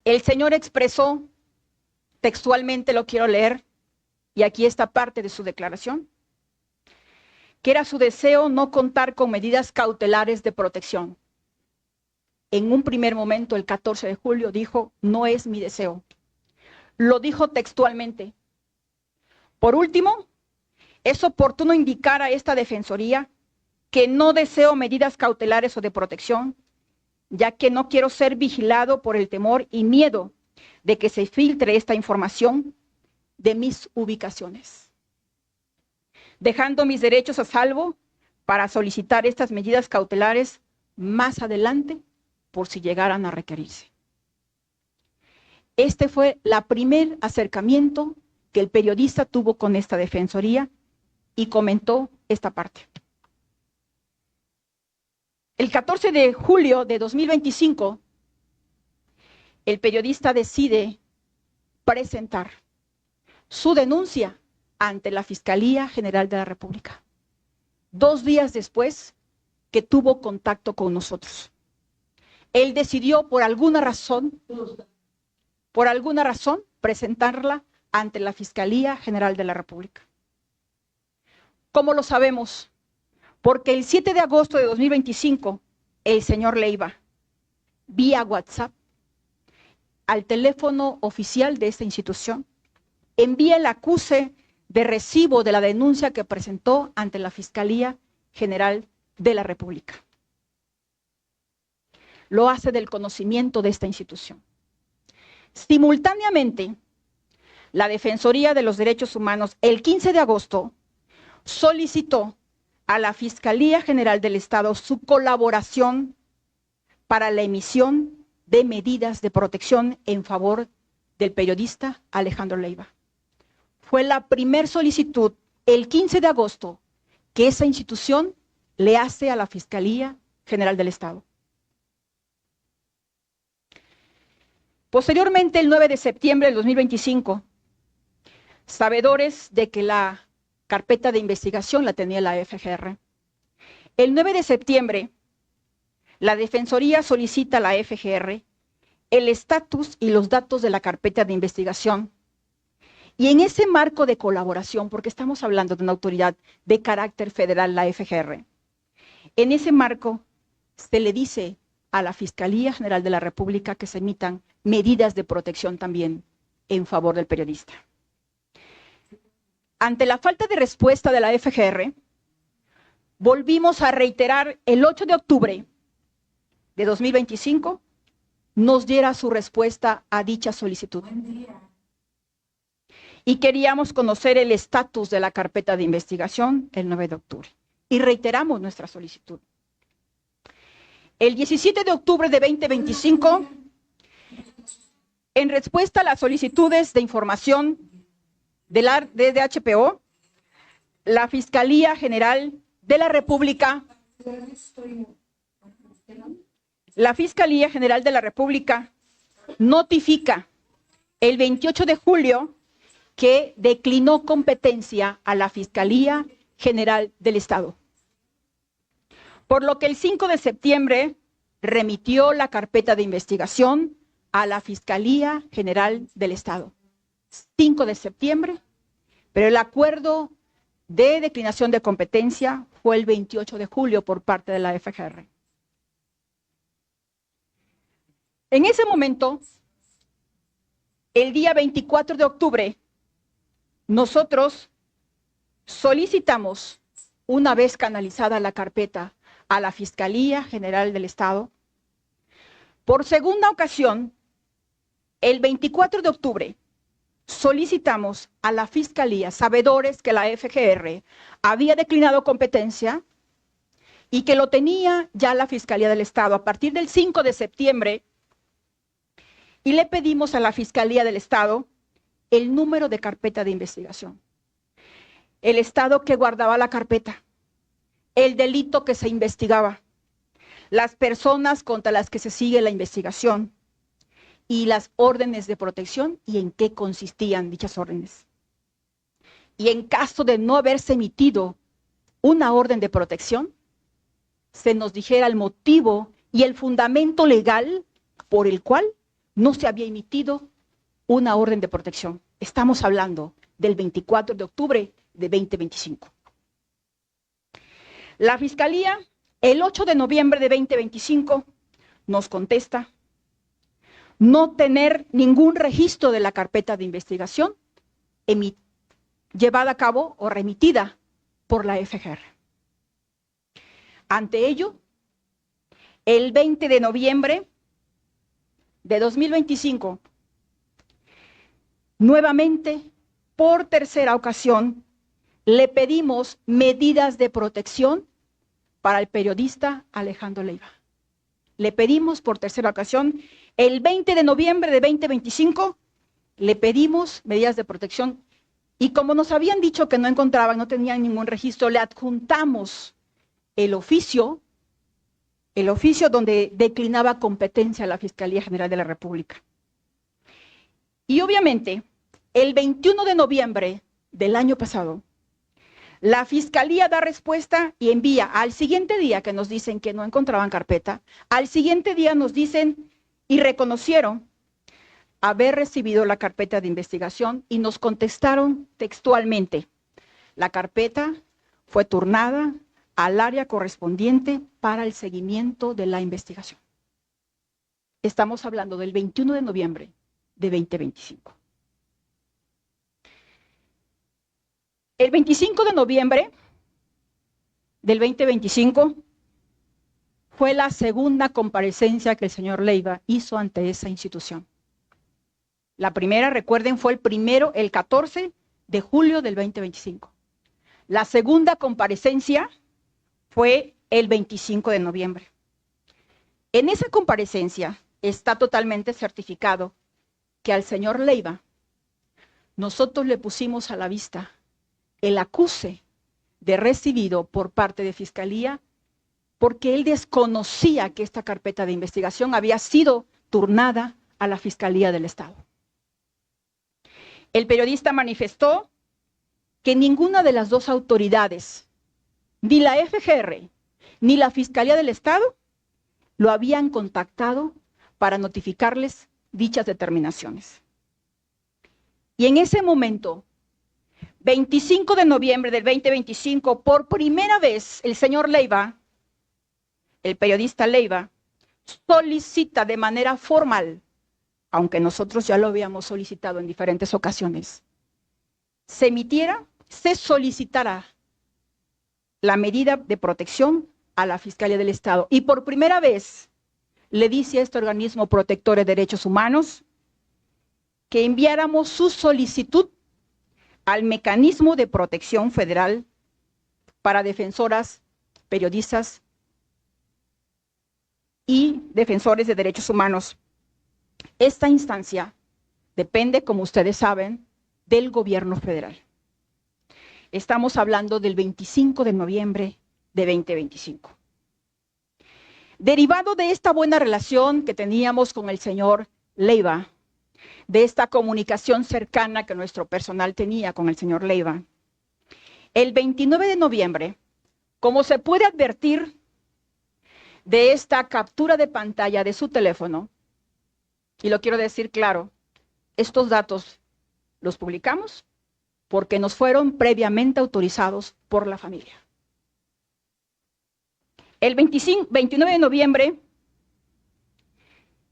El Señor expresó, textualmente lo quiero leer, y aquí está parte de su declaración, que era su deseo no contar con medidas cautelares de protección. En un primer momento, el 14 de julio, dijo, no es mi deseo. Lo dijo textualmente. Por último, es oportuno indicar a esta Defensoría que no deseo medidas cautelares o de protección, ya que no quiero ser vigilado por el temor y miedo de que se filtre esta información de mis ubicaciones, dejando mis derechos a salvo para solicitar estas medidas cautelares más adelante por si llegaran a requerirse. Este fue el primer acercamiento que el periodista tuvo con esta Defensoría y comentó esta parte. El 14 de julio de 2025, el periodista decide presentar su denuncia ante la Fiscalía General de la República, 2 días después que tuvo contacto con nosotros. Él decidió por alguna razón, presentarla ante la Fiscalía General de la República. ¿Cómo lo sabemos? Porque el 7 de agosto de 2025, el señor Leiva, vía WhatsApp, al teléfono oficial de esta institución, envía el acuse de recibo de la denuncia que presentó ante la Fiscalía General de la República. Lo hace del conocimiento de esta institución. Simultáneamente, la Defensoría de los Derechos Humanos, el 15 de agosto, solicitó a la Fiscalía General del Estado su colaboración para la emisión de medidas de protección en favor del periodista Alejandro Leiva. Fue la primera solicitud, el 15 de agosto, que esa institución le hace a la Fiscalía General del Estado. Posteriormente, el 9 de septiembre del 2025, sabedores de que la carpeta de investigación la tenía la FGR. El 9 de septiembre, la Defensoría solicita a la FGR el estatus y los datos de la carpeta de investigación. Y en ese marco de colaboración, porque estamos hablando de una autoridad de carácter federal, la FGR, en ese marco se le dice a la Fiscalía General de la República que se emitan medidas de protección también en favor del periodista. Ante la falta de respuesta de la FGR, volvimos a reiterar el 8 de octubre de 2025, nos diera su respuesta a dicha solicitud. Y queríamos conocer el estatus de la carpeta de investigación el 9 de octubre. Y reiteramos nuestra solicitud. El 17 de octubre de 2025, en respuesta a las solicitudes de información de DHPO, la Fiscalía General de la República, notifica el 28 de julio que declinó competencia a la Fiscalía General del Estado. Por lo que el 5 de septiembre remitió la carpeta de investigación a la Fiscalía General del Estado. 5 de septiembre, pero el acuerdo de declinación de competencia fue el 28 de julio por parte de la FGR. En ese momento, el día 24 de octubre, nosotros solicitamos, una vez canalizada la carpeta a la Fiscalía General del Estado, por segunda ocasión, el 24 de octubre, solicitamos a la Fiscalía, sabedores que la FGR había declinado competencia y que lo tenía ya la Fiscalía del Estado a partir del 5 de septiembre, y le pedimos a la Fiscalía del Estado el número de carpeta de investigación, el estado que guardaba la carpeta, el delito que se investigaba, las personas contra las que se sigue la investigación y las órdenes de protección y en qué consistían dichas órdenes. Y en caso de no haberse emitido una orden de protección, se nos dijera el motivo y el fundamento legal por el cual no se había emitido una orden de protección. Estamos hablando del 24 de octubre de 2025. La Fiscalía, el 8 de noviembre de 2025, nos contesta no tener ningún registro de la carpeta de investigación llevada a cabo o remitida por la FGR. Ante ello, el 20 de noviembre de 2025, nuevamente, por tercera ocasión, le pedimos medidas de protección para el periodista Alejandro Leiva. Le pedimos por tercera ocasión, el 20 de noviembre de 2025, le pedimos medidas de protección y como nos habían dicho que no encontraban, no tenían ningún registro, le adjuntamos el oficio donde declinaba competencia a la Fiscalía General de la República. Y obviamente, el 21 de noviembre del año pasado, la Fiscalía da respuesta y envía al siguiente día que nos dicen que no encontraban carpeta, al siguiente día nos dicen y reconocieron haber recibido la carpeta de investigación y nos contestaron textualmente, la carpeta fue turnada al área correspondiente para el seguimiento de la investigación. Estamos hablando del 21 de noviembre de 2025. El 25 de noviembre del 2025 fue la segunda comparecencia que el señor Leiva hizo ante esa institución. La primera, recuerden, fue el 14 de julio del 2025. La segunda comparecencia fue el 25 de noviembre. En esa comparecencia está totalmente certificado que al señor Leiva nosotros le pusimos a la vista el acuse de recibido por parte de Fiscalía porque él desconocía que esta carpeta de investigación había sido turnada a la Fiscalía del Estado. El periodista manifestó que ninguna de las dos autoridades, ni la FGR ni la Fiscalía del Estado, lo habían contactado para notificarles dichas determinaciones. Y en ese momento, 25 de noviembre del 2025, por primera vez el señor Leiva, el periodista Leiva, solicita de manera formal, aunque nosotros ya lo habíamos solicitado en diferentes ocasiones, se solicitara la medida de protección a la Fiscalía del Estado. Y por primera vez le dice a este organismo protector de derechos humanos que enviáramos su solicitud al mecanismo de protección federal para defensoras, periodistas y defensores de derechos humanos. Esta instancia depende, como ustedes saben, del gobierno federal. Estamos hablando del 25 de noviembre de 2025. Derivado de esta buena relación que teníamos con el señor Leiva, de esta comunicación cercana que nuestro personal tenía con el señor Leiva, el 29 de noviembre, como se puede advertir de esta captura de pantalla de su teléfono, y lo quiero decir claro, estos datos los publicamos porque nos fueron previamente autorizados por la familia. El 29 de noviembre,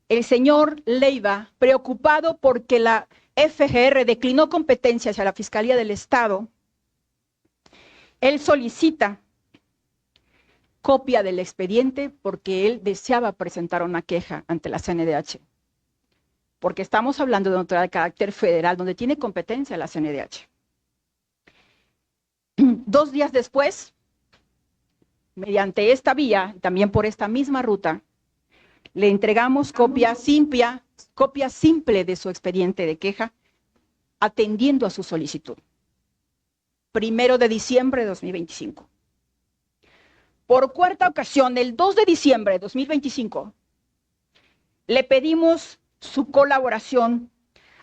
el señor Leiva, preocupado porque la FGR declinó competencia hacia la Fiscalía del Estado, él solicita copia del expediente porque él deseaba presentar una queja ante la CNDH. Porque estamos hablando de una autoridad de carácter federal donde tiene competencia la CNDH. 2 días después, mediante esta vía, también por esta misma ruta, le entregamos copia simple de su expediente de queja, atendiendo a su solicitud. 1 de diciembre de 2025. Por cuarta ocasión, el 2 de diciembre de 2025, le pedimos su colaboración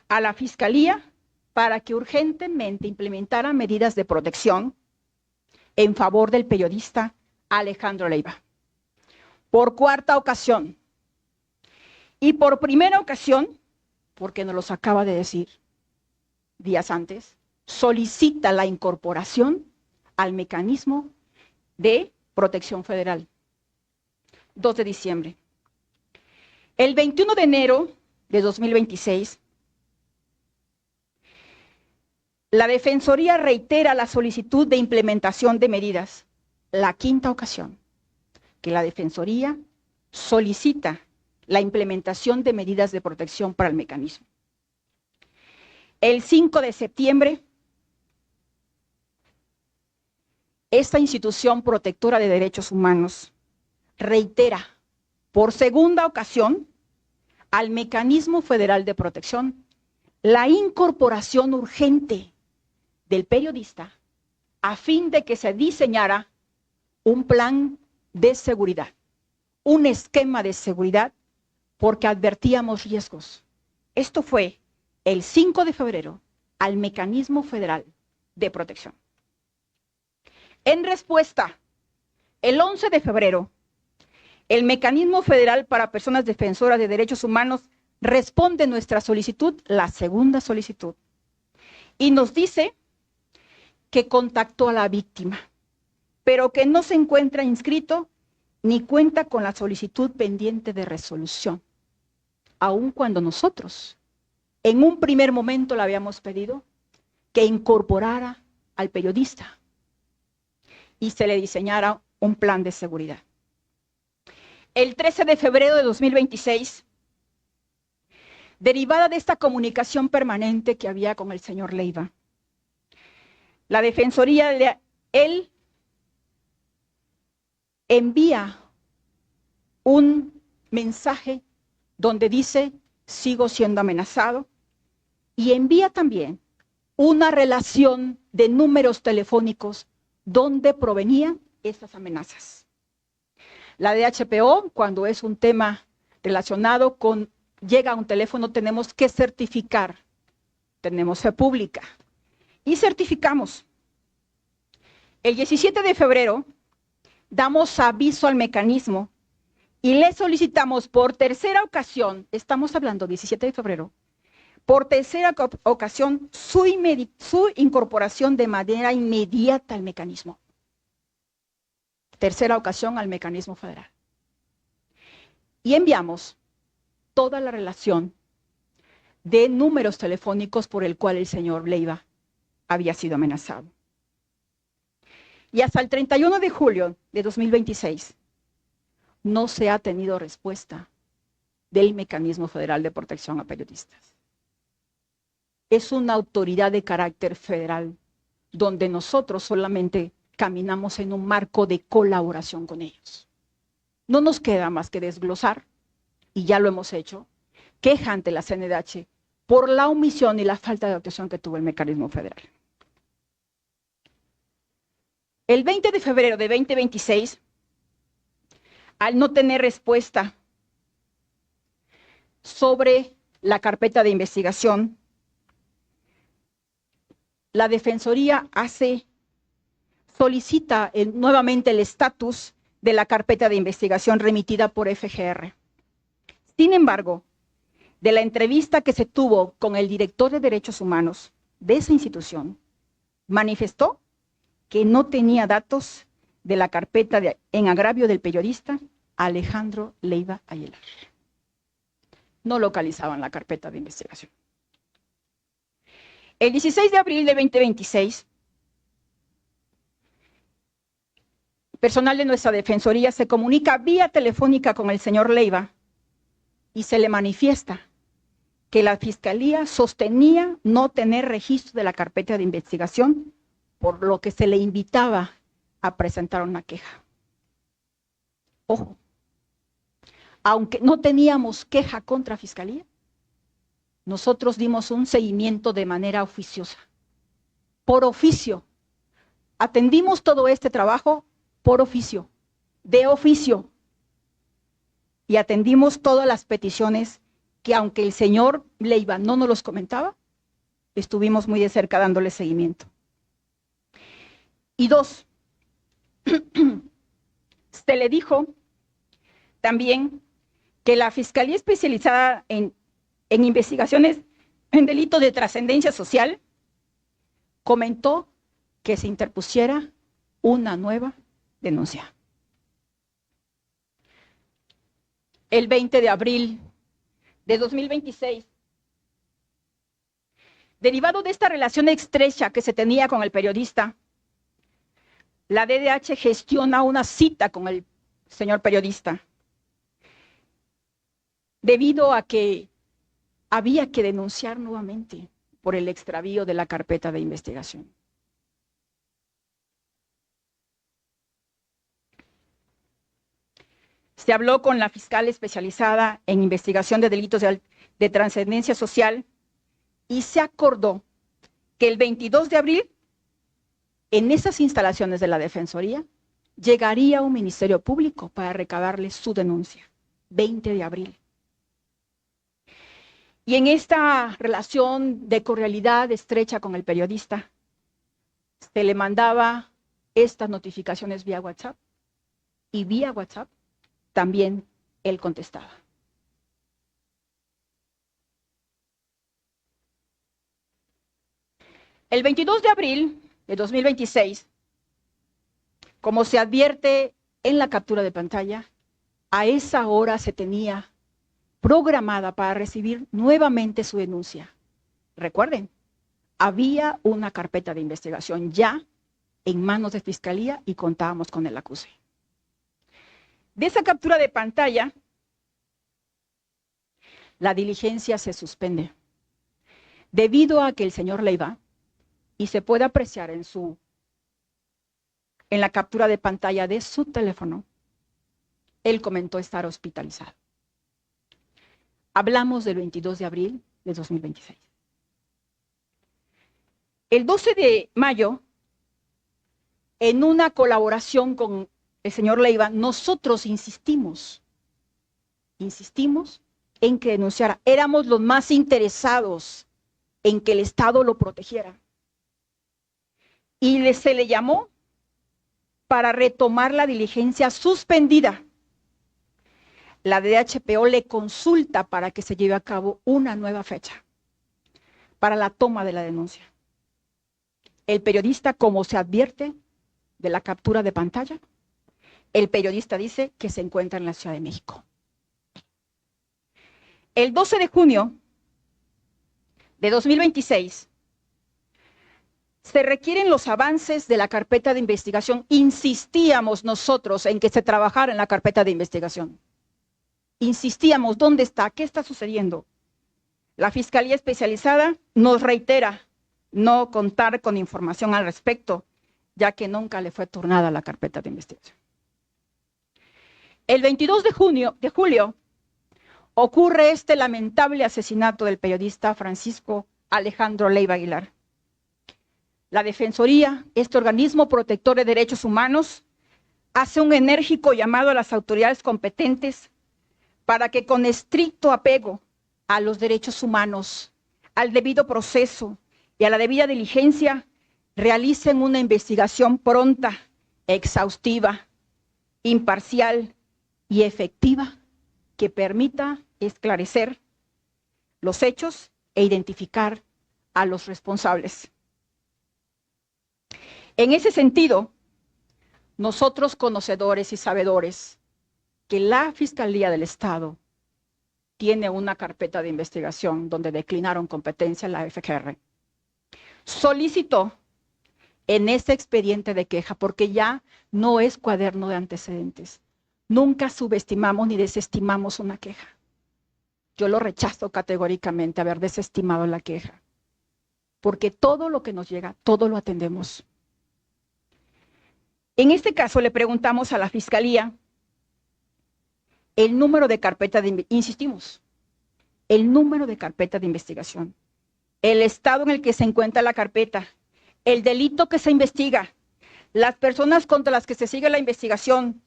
a la Fiscalía para que urgentemente implementara medidas de protección en favor del periodista Alejandro Leiva. Por cuarta ocasión. Y por primera ocasión, porque nos los acaba de decir días antes, solicita la incorporación al mecanismo de protección federal. 2 de diciembre. El 21 de enero de 2026, la Defensoría reitera la solicitud de implementación de medidas. La quinta ocasión que la Defensoría solicita la implementación de medidas de protección para el mecanismo. El 5 de septiembre, esta institución protectora de derechos humanos reitera por segunda ocasión al Mecanismo Federal de Protección la incorporación urgente del periodista a fin de que se diseñara un plan de seguridad, un esquema de seguridad, porque advertíamos riesgos. Esto fue el 5 de febrero al Mecanismo Federal de Protección. En respuesta, el 11 de febrero, el Mecanismo Federal para Personas Defensoras de Derechos Humanos responde nuestra solicitud, la segunda solicitud, y nos dice que contactó a la víctima, pero que no se encuentra inscrito ni cuenta con la solicitud pendiente de resolución, aun cuando nosotros en un primer momento le habíamos pedido que incorporara al periodista y se le diseñara un plan de seguridad. El 13 de febrero de 2026, derivada de esta comunicación permanente que había con el señor Leiva, la Defensoría, él envía un mensaje donde dice, sigo siendo amenazado, y envía también una relación de números telefónicos donde provenían estas amenazas. La DHPO, cuando es un tema relacionado con, llega a un teléfono, tenemos que certificar, tenemos fe pública, y certificamos. El 17 de febrero damos aviso al mecanismo y le solicitamos por tercera ocasión, estamos hablando 17 de febrero, por tercera ocasión su incorporación de manera inmediata al mecanismo. Tercera ocasión al mecanismo federal. Y enviamos toda la relación de números telefónicos por el cual el señor Leiva había sido amenazado. Y hasta el 31 de julio de 2026 no se ha tenido respuesta del Mecanismo Federal de Protección a Periodistas. Es una autoridad de carácter federal donde nosotros solamente caminamos en un marco de colaboración con ellos. No nos queda más que desglosar, y ya lo hemos hecho, queja ante la CNDH por la omisión y la falta de actuación que tuvo el mecanismo federal. El 20 de febrero de 2026, al no tener respuesta sobre la carpeta de investigación, la Defensoría solicita nuevamente el estatus de la carpeta de investigación remitida por FGR. Sin embargo, de la entrevista que se tuvo con el director de Derechos Humanos de esa institución, manifestó que no tenía datos de la carpeta en agravio del periodista Alejandro Leiva Aguilar. No localizaban la carpeta de investigación. El 16 de abril de 2026, personal de nuestra Defensoría se comunica vía telefónica con el señor Leiva y se le manifiesta que la Fiscalía sostenía no tener registro de la carpeta de investigación, por lo que se le invitaba a presentar una queja. Ojo, aunque no teníamos queja contra Fiscalía, nosotros dimos un seguimiento de manera oficiosa, por oficio. Atendimos todo este trabajo por oficio, de oficio. Y atendimos todas las peticiones que, aunque el señor Leiva no nos los comentaba, estuvimos muy de cerca dándole seguimiento. Y dos, se le dijo también que la Fiscalía Especializada en Investigaciones en Delitos de Trascendencia Social comentó que se interpusiera una nueva denuncia. El 20 de abril de 2026, derivado de esta relación estrecha que se tenía con el periodista, la DDH gestiona una cita con el señor periodista, debido a que había que denunciar nuevamente por el extravío de la carpeta de investigación. Se habló con la fiscal especializada en investigación de delitos de trascendencia social y se acordó que el 22 de abril, en esas instalaciones de la Defensoría, llegaría un Ministerio Público para recabarle su denuncia. 20 de abril. Y en esta relación de cordialidad estrecha con el periodista, se le mandaba estas notificaciones vía WhatsApp, y vía WhatsApp también él contestaba. El 22 de abril de 2026, como se advierte en la captura de pantalla, a esa hora se tenía programada para recibir nuevamente su denuncia. Recuerden, había una carpeta de investigación ya en manos de Fiscalía y contábamos con el acuse. De esa captura de pantalla, la diligencia se suspende debido a que el señor Leiva, y se puede apreciar en la captura de pantalla de su teléfono, él comentó estar hospitalizado. Hablamos del 22 de abril de 2026. El 12 de mayo, en una colaboración con el señor Leiva, nosotros insistimos en que denunciara. Éramos los más interesados en que el Estado lo protegiera. Y se le llamó para retomar la diligencia suspendida. La DHPO le consulta para que se lleve a cabo una nueva fecha para la toma de la denuncia. El periodista, como se advierte de la captura de pantalla, el periodista dice que se encuentra en la Ciudad de México. El 12 de junio de 2026, se requieren los avances de la carpeta de investigación. Insistíamos nosotros en que se trabajara en la carpeta de investigación. Insistíamos, ¿dónde está? ¿Qué está sucediendo? La Fiscalía Especializada nos reitera no contar con información al respecto, ya que nunca le fue turnada la carpeta de investigación. El 22 de julio, ocurre este lamentable asesinato del periodista Francisco Alejandro Leiva Aguilar. La Defensoría, este organismo protector de derechos humanos, hace un enérgico llamado a las autoridades competentes para que con estricto apego a los derechos humanos, al debido proceso y a la debida diligencia, realicen una investigación pronta, exhaustiva, imparcial y efectiva que permita esclarecer los hechos e identificar a los responsables. En ese sentido, nosotros conocedores y sabedores que la Fiscalía del Estado tiene una carpeta de investigación donde declinaron competencia la FGR, solicitó en ese expediente de queja, porque ya no es cuaderno de antecedentes, nunca subestimamos ni desestimamos una queja. Yo lo rechazo categóricamente haber desestimado la queja, porque todo lo que nos llega, todo lo atendemos. En este caso le preguntamos a la Fiscalía el número de carpeta insistimos, el número de carpeta de investigación, el estado en el que se encuentra la carpeta, el delito que se investiga, las personas contra las que se sigue la investigación,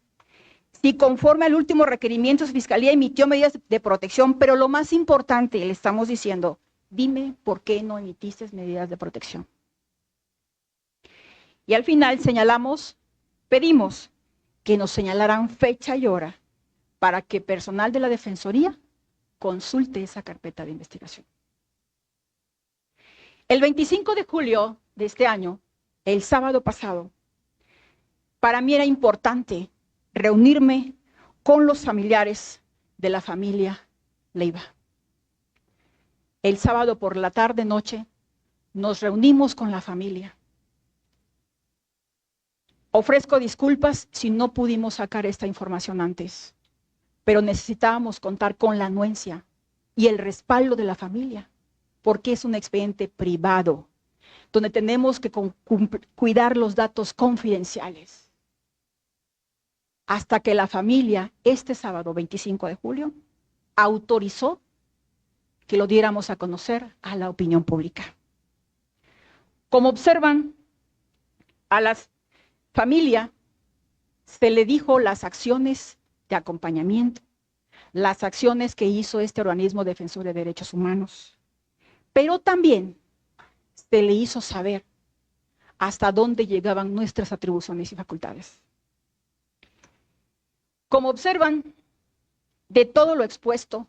si conforme al último requerimiento, su Fiscalía emitió medidas de protección, pero lo más importante, le estamos diciendo, dime por qué no emitiste medidas de protección. Y al final pedimos que nos señalaran fecha y hora para que personal de la Defensoría consulte esa carpeta de investigación. El 25 de julio de este año, el sábado pasado, para mí era importante reunirme con los familiares de la familia Leiva. El sábado por la tarde-noche nos reunimos con la familia. Ofrezco disculpas si no pudimos sacar esta información antes, pero necesitábamos contar con la anuencia y el respaldo de la familia, porque es un expediente privado, donde tenemos que cuidar los datos confidenciales. Hasta que la familia, este sábado 25 de julio, autorizó que lo diéramos a conocer a la opinión pública. Como observan, a la familia se le dijo las acciones de acompañamiento, las acciones que hizo este organismo defensor de derechos humanos, pero también se le hizo saber hasta dónde llegaban nuestras atribuciones y facultades. Como observan, de todo lo expuesto,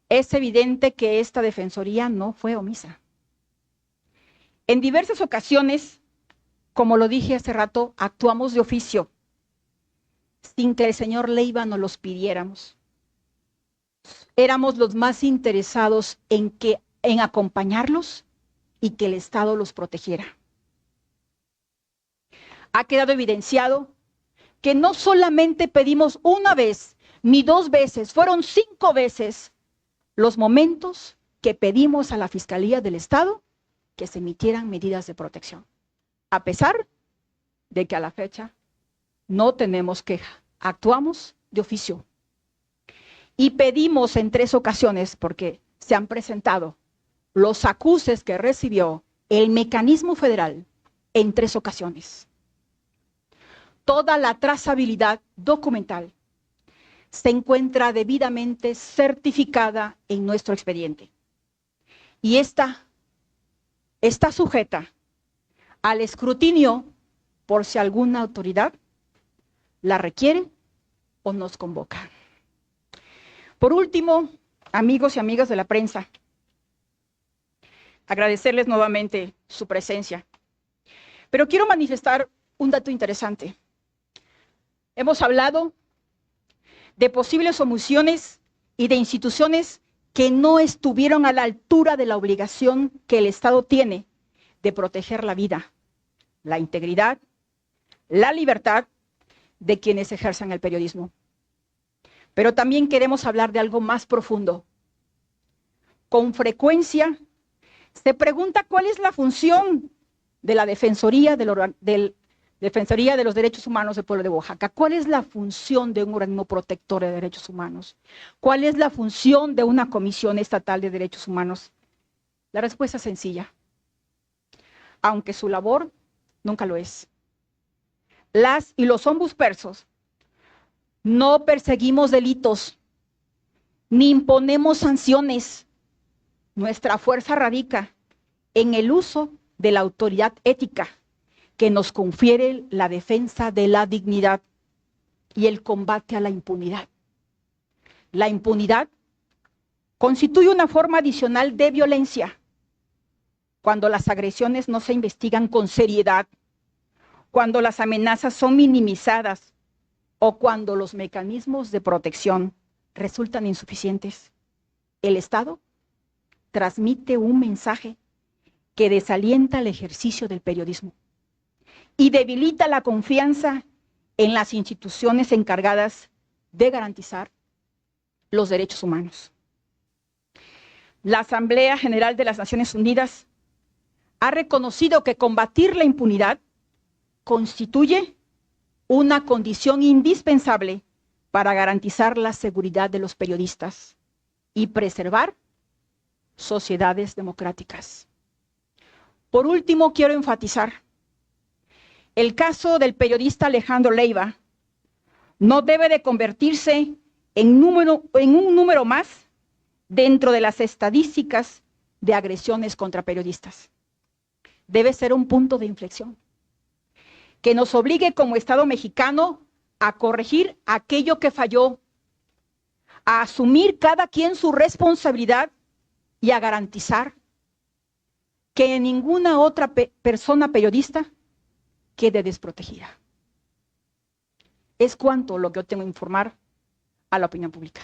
es evidente que esta defensoría no fue omisa. En diversas ocasiones, como lo dije hace rato, actuamos de oficio, sin que el señor Leiva nos los pidiéramos. Éramos los más interesados en acompañarlos y que el Estado los protegiera. Ha quedado evidenciado que no solamente pedimos una vez, ni 2 veces, fueron 5 veces los momentos que pedimos a la Fiscalía del Estado que se emitieran medidas de protección, a pesar de que a la fecha no tenemos queja, actuamos de oficio. Y pedimos en 3 ocasiones, porque se han presentado los acuses que recibió el mecanismo federal en 3 ocasiones. Toda la trazabilidad documental se encuentra debidamente certificada en nuestro expediente. Y esta está sujeta al escrutinio por si alguna autoridad la requiere o nos convoca. Por último, amigos y amigas de la prensa, agradecerles nuevamente su presencia. Pero quiero manifestar un dato interesante. Hemos hablado de posibles omisiones y de instituciones que no estuvieron a la altura de la obligación que el Estado tiene de proteger la vida, la integridad, la libertad de quienes ejercen el periodismo. Pero también queremos hablar de algo más profundo. Con frecuencia se pregunta cuál es la función de la Defensoría Defensoría de los Derechos Humanos del Pueblo de Oaxaca. ¿Cuál es la función de un organismo protector de derechos humanos? ¿Cuál es la función de una Comisión Estatal de Derechos Humanos? La respuesta es sencilla. Aunque su labor nunca lo es. Las y los ombudspersos no perseguimos delitos, ni imponemos sanciones. Nuestra fuerza radica en el uso de la autoridad ética que nos confiere la defensa de la dignidad y el combate a la impunidad. La impunidad constituye una forma adicional de violencia cuando las agresiones no se investigan con seriedad, cuando las amenazas son minimizadas o cuando los mecanismos de protección resultan insuficientes. El Estado transmite un mensaje que desalienta el ejercicio del periodismo y debilita la confianza en las instituciones encargadas de garantizar los derechos humanos. La Asamblea General de las Naciones Unidas ha reconocido que combatir la impunidad constituye una condición indispensable para garantizar la seguridad de los periodistas y preservar sociedades democráticas. Por último, quiero enfatizar: el caso del periodista Alejandro Leiva no debe de convertirse en un número más dentro de las estadísticas de agresiones contra periodistas. Debe ser un punto de inflexión que nos obligue como Estado mexicano a corregir aquello que falló, a asumir cada quien su responsabilidad y a garantizar que ninguna otra persona periodista quede desprotegida. Es cuanto lo que yo tengo que informar a la opinión pública.